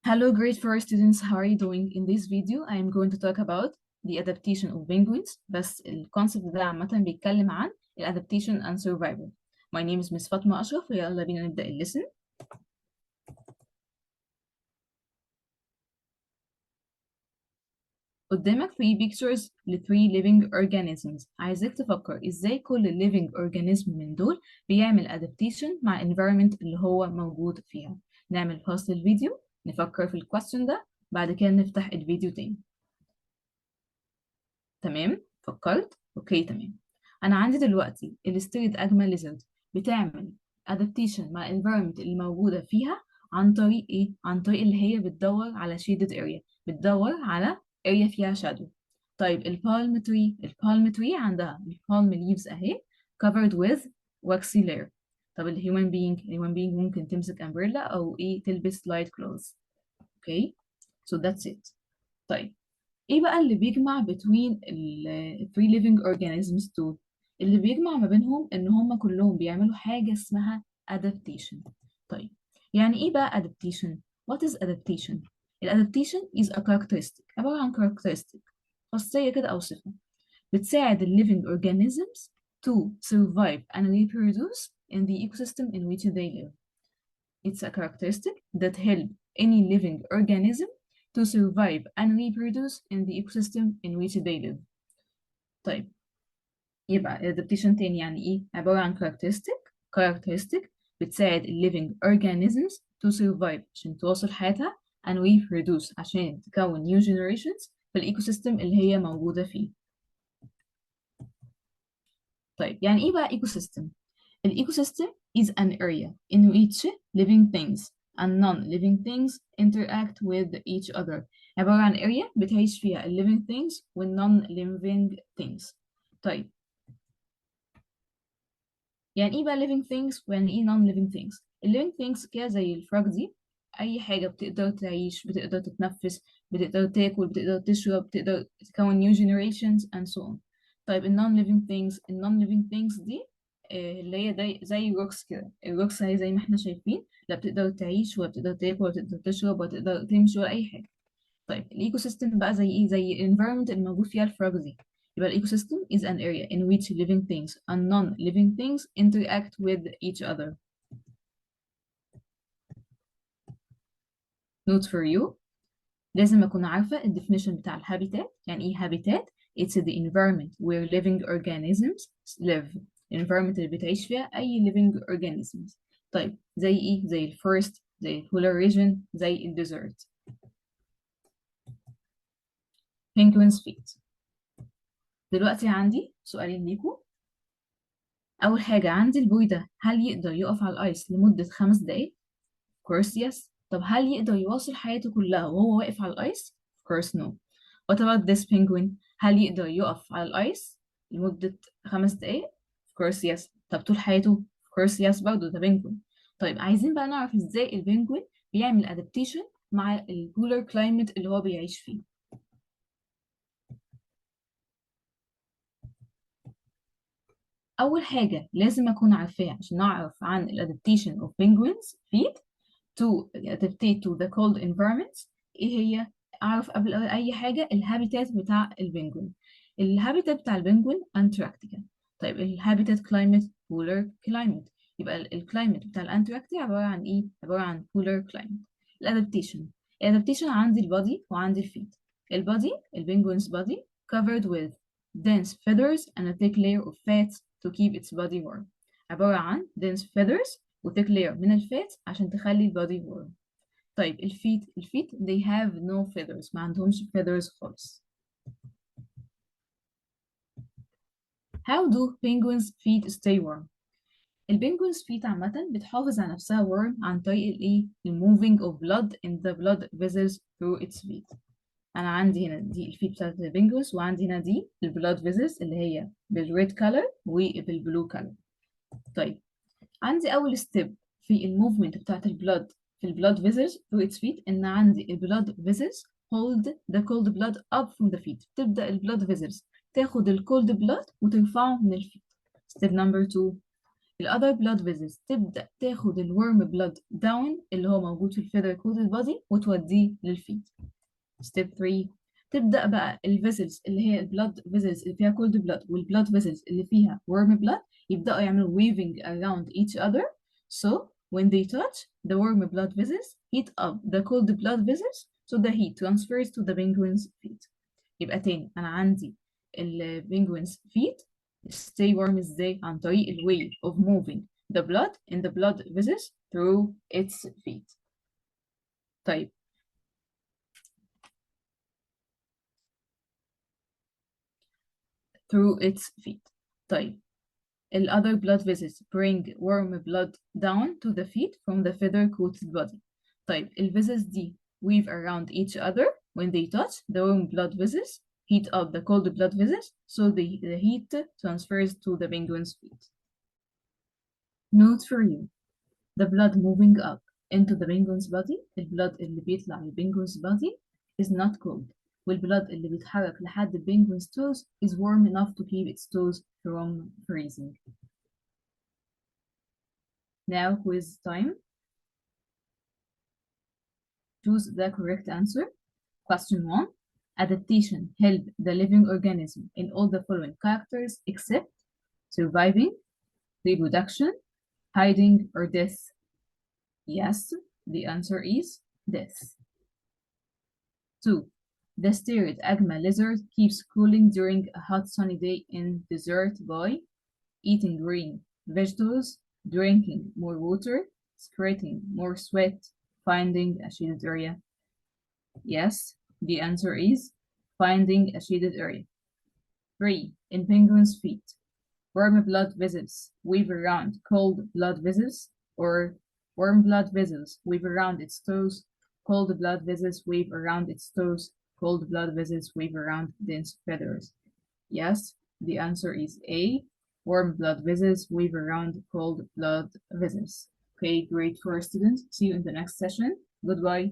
Hello, grade 4 students. How are you doing? In this video, I am going to talk about the adaptation of penguins. بس الكونسيبت ده عامة بيتكلم عن adaptation and survival. My name is Miss فاطمة أشرف ويلا بينا نبدأ الليسن. قدامك 3 pictures ل 3 living organisms. عايزك تفكر ازاي كل living organism من دول بيعمل adaptation مع environment اللي هو موجود فيها. نعمل pause للفيديو، نفكر في الكويستشن ده، بعد كده نفتح الفيديو تاني. تمام؟ فكرت؟ اوكي تمام. انا عندي دلوقتي الستريت اجما ليزرد بتعمل adaptation مع environment اللي موجودة فيها عن طريق ايه؟ عن طريق اللي هي بتدور على shaded area، بتدور على area فيها shadow. طيب البالم تري عندها البالم leaves اهي covered with waxy layer. طب الهيومن بينج ممكن تمسك umbrella او ايه تلبس light clothes. اوكي so that's it. طيب ايه بقى اللي بيجمع between ال three living organisms دول؟ اللي بيجمع ما بينهم ان هم كلهم بيعملوا حاجة اسمها adaptation. طيب يعني ايه بقى adaptation؟ What is adaptation؟ adaptation is a characteristic، عبارة عن characteristic، خاصية كده أو صفة بتساعد ال living organisms to survive and reproduce in the ecosystem in which they live. It's a characteristic that help any living organism to survive and reproduce in the ecosystem in which they live. طيب يبقى adaptation تاني يعني ايه؟ عبارة عن characteristic بتساعد ال living organisms to survive عشان تواصل حياتها and reproduce عشان تكون new generations في الايكوسيستم اللي هي موجودة فيه. طيب يعني ايه بقى ecosystem؟ الecosystem is an area in which living things and non-living things interact with each other. عبارة عن area بتعيش فيها ال living things وال non-living things. طيب يعني ايه بقى living things ويعني ايه non-living things؟ ال living things كده زي الفراغ دي، أي حاجة بتقدر تعيش، بتقدر تتنفس، بتقدر تاكل، بتقدر تشرب، بتقدر تكون new generations and so on. طيب ال non-living things دي اللي هي زي الروكس كده. الروكس هي زي ما احنا شايفين لا بتقدر تعيش ولا بتقدر تاكل ولا بتقدر تشرب ولا تقدر تمشي ولا أي حاجة. طيب الايكو سيستم بقى زي ايه؟ زي الانفيرمنت اللي موجود فيها الفراغ دي. يبقى الايكو سيستم is an area in which living things and non-living things interact with each other. Note for you. لازم أكون عارفة ال definition بتاع الهابيتات. يعني إيه habitat؟ It's the environment where living organisms live. الانفيرمنت اللي بتعيش فيها أي living organisms. طيب زي إيه؟ زي الفورست، زي البولار region، زي الديزرت. penguins feet. دلوقتي عندي سؤالين ليكوا. أول حاجة عندي البوي ده هل يقدر يقف على الآيس لمدة 5 دقايق؟ Of course yes. طب هل يقدر يواصل حياته كلها وهو واقف على الآيس؟ Of course no. What about this penguin؟ هل يقدر يقف على الآيس لمدة 5 دقايق؟ Of course yes. طب طول حياته؟ Of course yes برضه ده penguin. طيب عايزين بقى نعرف ازاي البنجوين بيعمل adaptation مع البولار كلايمت اللي هو بيعيش فيه. أول حاجة لازم أكون عارفاها عشان أعرف عن adaptation of penguins feet to adaptate to the cold environments ايه هي؟ اعرف قبل اي حاجه الهابيتات بتاع البنجوين. الهابيتات بتاع البنجوين انتاركتيكا. طيب الهابيتات كلايمت بولار كلايمت. يبقى الكلايمت بتاع الانتاركتيكا عباره عن ايه؟ عباره عن بولار كلايمت. الادابتيشن عندي البادي وعندي الفيت. البادي البنجوين's body covered with dense feathers and a thick layer of fat to keep its body warm. عباره عن dense feathers وتيك layer من الفات عشان تخلي البادي warm. طيب الفيت they have no feathers، ما عندهمش feathers خالص. How do penguins feet stay warm؟ البنجوينز feet عامة بتحافظ على نفسها warm عن طريق الايه؟ moving of blood in the blood vessels through its feet. أنا عندي هنا دي الفيت بتاعت البنجوينز وعندي هنا دي البلاد vessels اللي هي بالريد color وبالبلو color. طيب عندي أول ستيب في الموفمنت بتاعت البلاد في البلاد vessels through its feet إن عندي البلاد vessels hold the cold blood up from the feet. تبدأ البلاد vessels تاخد الكولد blood وترفعه من الفيت. Step number 2 ال other blood vessels تبدأ تاخد ال warm blood down اللي هو موجود في ال feather coated body وتوديه للفيت. step 3 تبدأ بقى ال vessels اللي هي ال blood vessels اللي فيها cold blood وال blood vessels اللي فيها warm blood يبدأوا يعملوا waving around each other. So when they touch, the warm blood vessels heat up the cold blood vessels so the heat transfers to the penguin's feet. يبقى تاني أنا عندي ال penguin's feet stay warm ازاي؟ عن طريق ال way of moving the blood in the blood vessels through its feet. طيب through its feet. طيب ال other blood vessels bring warm blood down to the feet from the feather coated body. طيب ال vessels دي weave around each other when they touch the warm blood vessels heat up the cold blood vessels so the heat transfers to the penguin's feet. Note for you, the blood moving up into the penguin's body ال blood اللي بيطلع من penguin's body is not cold وال blood اللي بيتحرك لحد penguin's toes is warm enough to keep its toes from freezing. Now quiz time. Choose the correct answer. Question 1. Adaptation help the living organism in all the following characters except surviving, reproduction, hiding, or death. Yes, the answer is death. 2. The steered agma lizard keeps cooling during a hot sunny day in desert by eating green vegetables, drinking more water, secreting more sweat, finding a shaded area. Yes, the answer is finding a shaded area. 3. In penguin's feet, warm blood vessels weave around cold blood vessels, or warm blood vessels weave around its toes, cold blood vessels weave around its toes, cold blood vessels weave around dense feathers. Yes, the answer is A. Warm blood vessels weave around cold blood vessels. Okay, great for our students. See you in the next session. Goodbye.